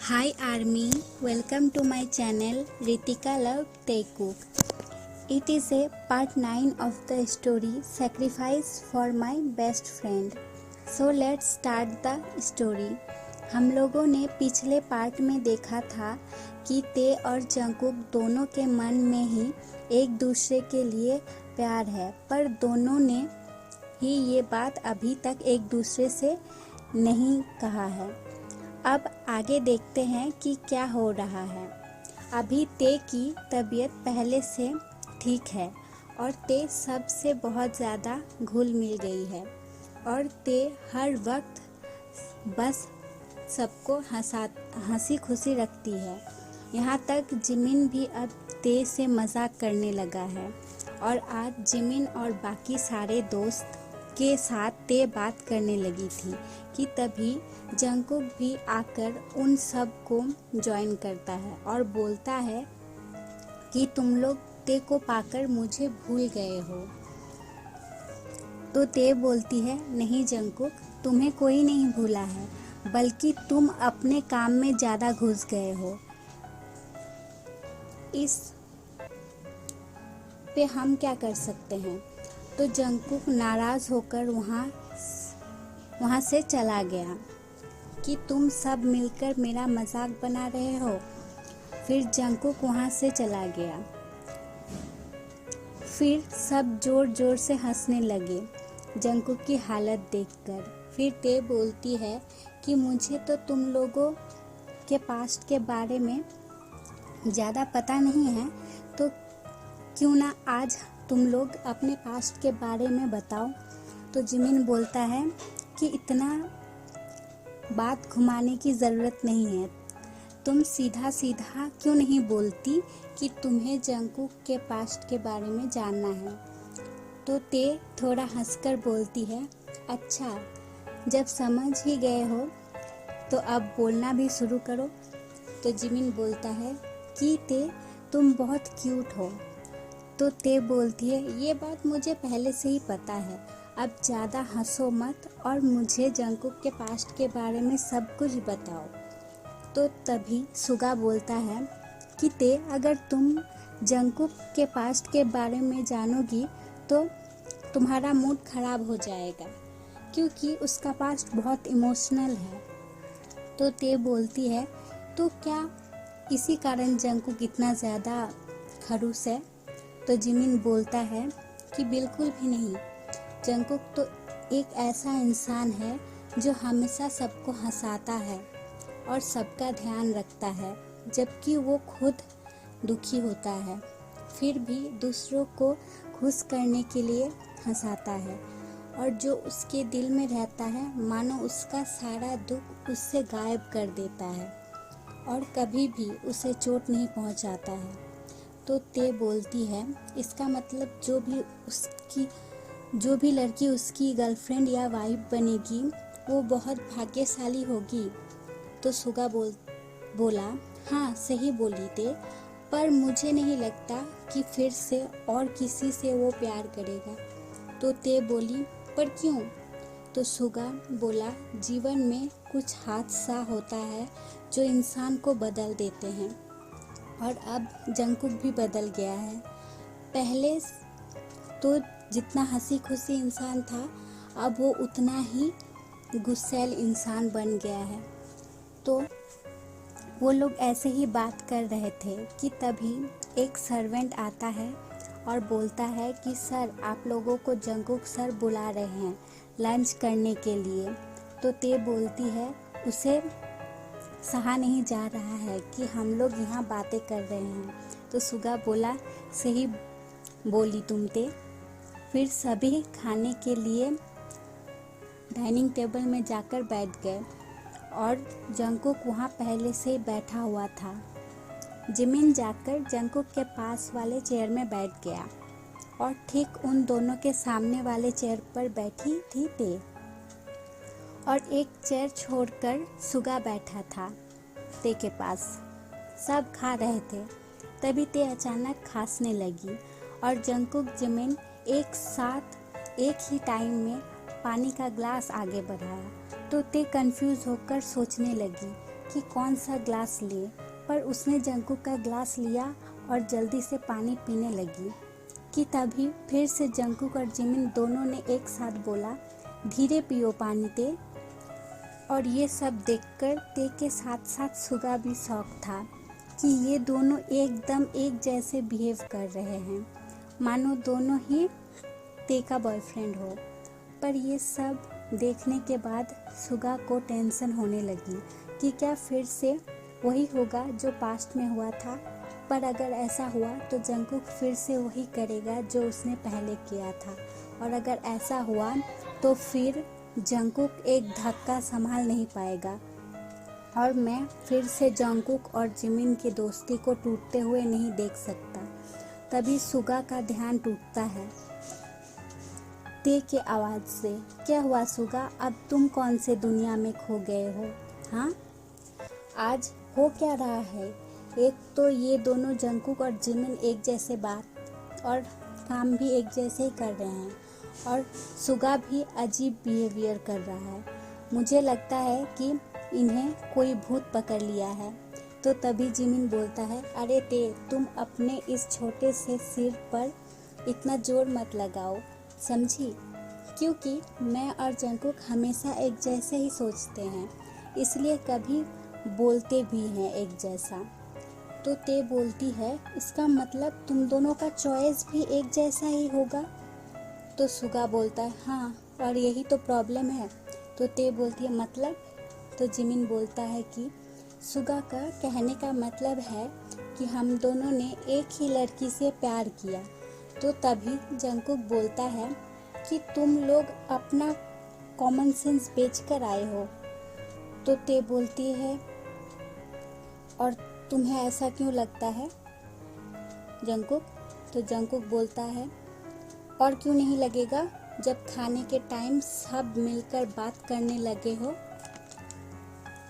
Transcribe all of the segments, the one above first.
Hi Army, welcome to my channel Ritika Love Take Cook. It is a part 9 of the story Sacrifice for my best friend. So let's start the story. हम लोगों ने पिछले part में देखा था कि ते और जंकुक दोनों के मन में ही एक दूसरे के लिए प्यार है, पर दोनों ने ही ये बात अभी तक एक दूसरे से नहीं कहा है। अब आगे देखते हैं कि क्या हो रहा है। अभी ते की तबीयत पहले से ठीक है और ते सबसे बहुत ज़्यादा घुल मिल गई है और ते हर वक्त बस सबको हंसी खुशी रखती है। यहाँ तक जिमिन भी अब ते से मजाक करने लगा है और आज जिमिन और बाकी सारे दोस्त के साथ ते बात करने लगी थी कि तभी जंकुक भी आकर उन सब को ज्वाइन करता है और बोलता है कि तुम लोग ते को पाकर मुझे भूल गए हो। तो ते बोलती है, नहीं जंकुक, तुम्हें कोई नहीं भूला है, बल्कि तुम अपने काम में ज़्यादा घुस गए हो। इस पे हम क्या कर सकते हैं। तो जंकुक नाराज़ होकर वहाँ से चला गया कि तुम सब मिलकर मेरा मजाक बना रहे हो। फिर जंकुक वहाँ से चला गया। फिर सब जोर जोर से हंसने लगे जंकुक की हालत देखकर। फिर ते बोलती है कि मुझे तो तुम लोगों के पास्ट के बारे में ज़्यादा पता नहीं है, तो क्यों ना आज तुम लोग अपने पास्ट के बारे में बताओ। तो जिमिन बोलता है कि इतना बात घुमाने की ज़रूरत नहीं है, तुम सीधा सीधा क्यों नहीं बोलती कि तुम्हें जंकुक के पास्ट के बारे में जानना है। तो ते थोड़ा हंसकर बोलती है, अच्छा जब समझ ही गए हो तो अब बोलना भी शुरू करो। तो जिमिन बोलता है कि ते तुम बहुत क्यूट हो। तो ते बोलती है, ये बात मुझे पहले से ही पता है, अब ज़्यादा हंसो मत और मुझे जंकुक के पास्ट के बारे में सब कुछ बताओ। तो तभी सुगा बोलता है कि ते अगर तुम जंकुक के पास्ट के बारे में जानोगी तो तुम्हारा मूड खराब हो जाएगा, क्योंकि उसका पास्ट बहुत इमोशनल है। तो ते बोलती है, तो क्या इसी कारण जंकुक इतना ज़्यादा खड़ूस है। तो जिमिन बोलता है कि बिल्कुल भी नहीं, जंकुक तो एक ऐसा इंसान है जो हमेशा सबको हंसाता है और सबका ध्यान रखता है, जबकि वो खुद दुखी होता है फिर भी दूसरों को खुश करने के लिए हंसाता है, और जो उसके दिल में रहता है मानो उसका सारा दुख उससे गायब कर देता है और कभी भी उसे चोट नहीं पहुंचाता है। तो ते बोलती है, इसका मतलब जो भी लड़की उसकी गर्लफ्रेंड या वाइफ बनेगी वो बहुत भाग्यशाली होगी। तो सुगा बोला, हाँ सही बोली ते, पर मुझे नहीं लगता कि फिर से और किसी से वो प्यार करेगा। तो ते बोली, पर क्यों। तो सुगा बोला, जीवन में कुछ हादसा होता है जो इंसान को बदल देते हैं, और अब जंकुक भी बदल गया है। पहले तो जितना हंसी खुशी इंसान था, अब वो उतना ही गुस्सैल इंसान बन गया है। तो वो लोग ऐसे ही बात कर रहे थे कि तभी एक सर्वेंट आता है और बोलता है कि सर, आप लोगों को जंकुक सर बुला रहे हैं लंच करने के लिए। तो ते बोलती है, उसे सहा नहीं जा रहा है कि हम लोग यहाँ बातें कर रहे हैं। तो सुगा बोला, सही बोली तुम ते। फिर सभी खाने के लिए डाइनिंग टेबल में जाकर बैठ गए और जंकुक वहाँ पहले से बैठा हुआ था। जिमिन जाकर जंकुक के पास वाले चेयर में बैठ गया और ठीक उन दोनों के सामने वाले चेयर पर बैठी थी ते, और एक चेयर छोड़कर सुगा बैठा था ते के पास। सब खा रहे थे, तभी ते अचानक खांसने लगी और जंकुक जिमिन एक साथ एक ही टाइम में पानी का ग्लास आगे बढ़ाया। तो ते कंफ्यूज होकर सोचने लगी कि कौन सा ग्लास ले, पर उसने जंकुक का ग्लास लिया और जल्दी से पानी पीने लगी कि तभी फिर से जंकुक और जिमिन दोनों ने एक साथ बोला, धीरे पियो पानी ते। और ये सब देखकर ते के साथ साथ सुगा भी शौक था कि ये दोनों एकदम एक जैसे बिहेव कर रहे हैं, मानो दोनों ही ते का बॉयफ्रेंड हो। पर ये सब देखने के बाद सुगा को टेंशन होने लगी कि क्या फिर से वही होगा जो पास्ट में हुआ था। पर अगर ऐसा हुआ तो जंकुक फिर से वही करेगा जो उसने पहले किया था, और अगर ऐसा हुआ तो फिर जंकुक एक धक्का संभाल नहीं पाएगा और मैं फिर से जंकुक और जिमिन की दोस्ती को टूटते हुए नहीं देख सकता। तभी सुगा का ध्यान टूटता है ते के आवाज़ से, क्या हुआ सुगा, अब तुम कौन से दुनिया में खो गए हो? हाँ, आज हो क्या रहा है? एक तो ये दोनों जंकुक और जिमिन एक जैसे बात और काम भी एक जैसे ही कर रहे हैं, और सुगा भी अजीब बिहेवियर कर रहा है। मुझे लगता है कि इन्हें कोई भूत पकड़ लिया है। तो तभी जिमिन बोलता है, अरे ते, तुम अपने इस छोटे से सिर पर इतना जोर मत लगाओ, समझी? क्योंकि मैं और जंकुक हमेशा एक जैसे ही सोचते हैं, इसलिए कभी बोलते भी हैं एक जैसा। तो ते बोलती है, इसका मतलब तुम दोनों का चॉइस भी एक जैसा ही होगा? तो सुगा बोलता है, हाँ, और यही तो प्रॉब्लम है। तो ते बोलती है, मतलब? तो जिमिन बोलता है कि सुगा का कहने का मतलब है कि हम दोनों ने एक ही लड़की से प्यार किया। तो तभी जंकुक बोलता है कि तुम लोग अपना कॉमन सेंस बेच कर आए हो। तो ते बोलती है, और तुम्हें ऐसा क्यों लगता है जंकुक? तो जंकुक बोलता है, और क्यों नहीं लगेगा, जब खाने के टाइम सब मिलकर बात करने लगे हो।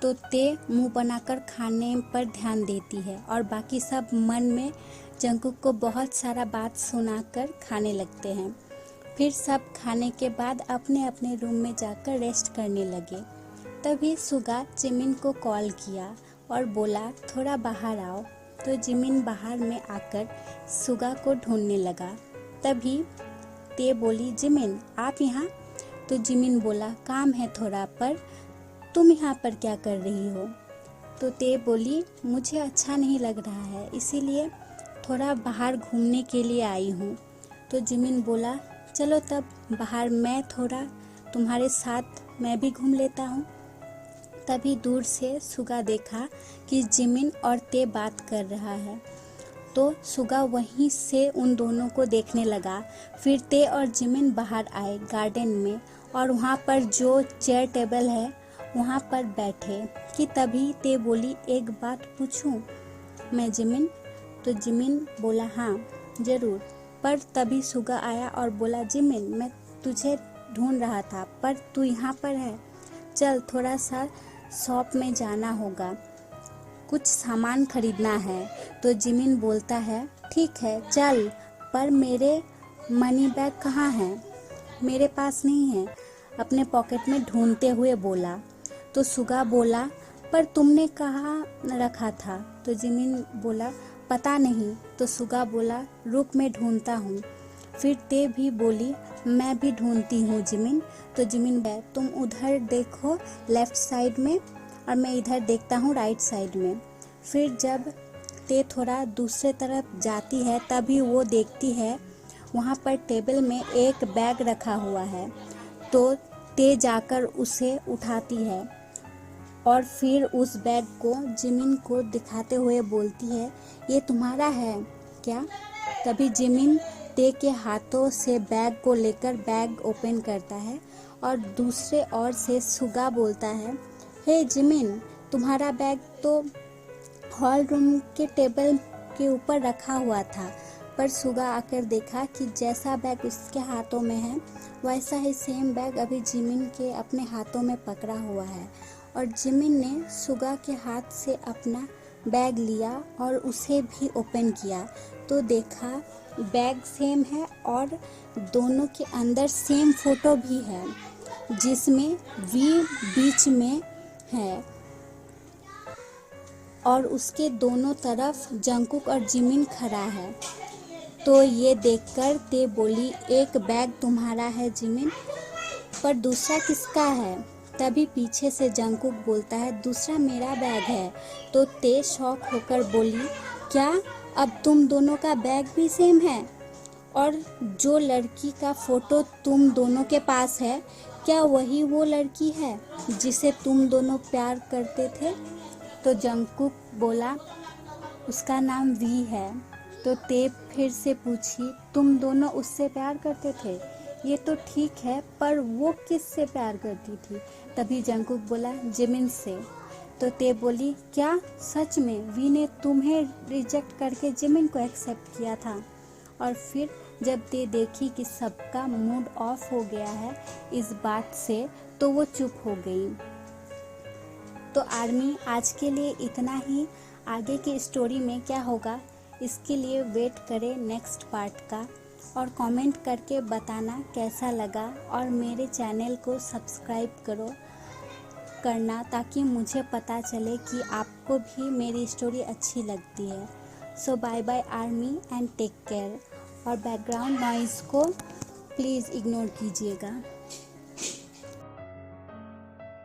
तो ते मुंह बनाकर खाने पर ध्यान देती है और बाकी सब मन में जंकुक को बहुत सारा बात सुनाकर खाने लगते हैं। फिर सब खाने के बाद अपने अपने रूम में जाकर रेस्ट करने लगे। तभी सुगा जिमिन को कॉल किया और बोला, थोड़ा बाहर आओ। तो जिमिन बाहर में आकर सुगा को ढूंढने लगा। तभी ते बोली, जिमिन आप यहाँ? तो जिमिन बोला, काम है थोड़ा, पर तुम यहाँ पर क्या कर रही हो? तो ते बोली, मुझे अच्छा नहीं लग रहा है, इसीलिए थोड़ा बाहर घूमने के लिए आई हूँ। तो जिमिन बोला, चलो तब बाहर मैं थोड़ा तुम्हारे साथ मैं भी घूम लेता हूँ। तभी दूर से सुगा देखा कि जिमिन और ते बात कर रहा है, तो सुगा वहीं से उन दोनों को देखने लगा। फिर ते और जिमिन बाहर आए गार्डन में, और वहाँ पर जो चेयर टेबल है वहाँ पर बैठे कि तभी ते बोली, एक बात पूछूं मैं जिमिन? तो जिमिन बोला, हाँ ज़रूर। पर तभी सुगा आया और बोला, जिमिन मैं तुझे ढूंढ रहा था, पर तू यहाँ पर है, चल थोड़ा सा शॉप में जाना होगा, कुछ सामान खरीदना है। तो जिमिन बोलता है, ठीक है चल, पर मेरे मनी बैग कहाँ है? मेरे पास नहीं है, अपने पॉकेट में ढूंढते हुए बोला। तो सुगा बोला, पर तुमने कहाँ रखा था? तो जिमिन बोला, पता नहीं। तो सुगा बोला, रुक मैं ढूंढता हूँ। फिर ते भी बोली, मैं भी ढूंढती हूँ जिमिन। तो जिमिन, तुम उधर देखो लेफ्ट साइड में और मैं इधर देखता हूँ राइट साइड में। फिर जब ते थोड़ा दूसरे तरफ जाती है तभी वो देखती है वहाँ पर टेबल में एक बैग रखा हुआ है। तो ते जाकर उसे उठाती है और फिर उस बैग को जिमिन को दिखाते हुए बोलती है, ये तुम्हारा है क्या? तभी जिमिन ते के हाथों से बैग को लेकर बैग ओपन करता है और दूसरे ओर से सुगा बोलता है, हे जिमिन, तुम्हारा बैग तो हॉल रूम के टेबल के ऊपर रखा हुआ था। पर सुगा आकर देखा कि जैसा बैग उसके हाथों में है वैसा ही सेम बैग अभी जिमिन के अपने हाथों में पकड़ा हुआ है, और जिमिन ने सुगा के हाथ से अपना बैग लिया और उसे भी ओपन किया तो देखा बैग सेम है और दोनों के अंदर सेम फोटो भी है जिसमें वी बीच में है। और उसके दोनों तरफ जंगकुक और जिमिन खड़ा है। तो ये देखकर ते बोली, एक बैग तुम्हारा है जिमिन, पर दूसरा किसका है? तभी पीछे से जंगकुक बोलता है, दूसरा मेरा बैग है। तो ते शॉक होकर बोली, क्या अब तुम दोनों का बैग भी सेम है? और जो लड़की का फोटो तुम दोनों के पास है, क्या वही वो लड़की है जिसे तुम दोनों प्यार करते थे? तो जंगकुक बोला, उसका नाम वी है। तो ते फिर से पूछी, तुम दोनों उससे प्यार करते थे? ये तो ठीक है, पर वो किससे प्यार करती थी? तभी जंगकुक बोला, जिमिन से। तो ते बोली, क्या सच में वी ने तुम्हें रिजेक्ट करके जिमिन को एक्सेप्ट किया था? और फिर जब ते देखी कि सबका मूड ऑफ हो गया है इस बात से, तो वो चुप हो गई। तो आर्मी, आज के लिए इतना ही। आगे की स्टोरी में क्या होगा इसके लिए वेट करें नेक्स्ट पार्ट का, और कमेंट करके बताना कैसा लगा, और मेरे चैनल को सब्सक्राइब करना ताकि मुझे पता चले कि आपको भी मेरी स्टोरी अच्छी लगती है। So bye bye army and take care, और बैकग्राउंड नॉइज़ को प्लीज़ इग्नोर कीजिएगा।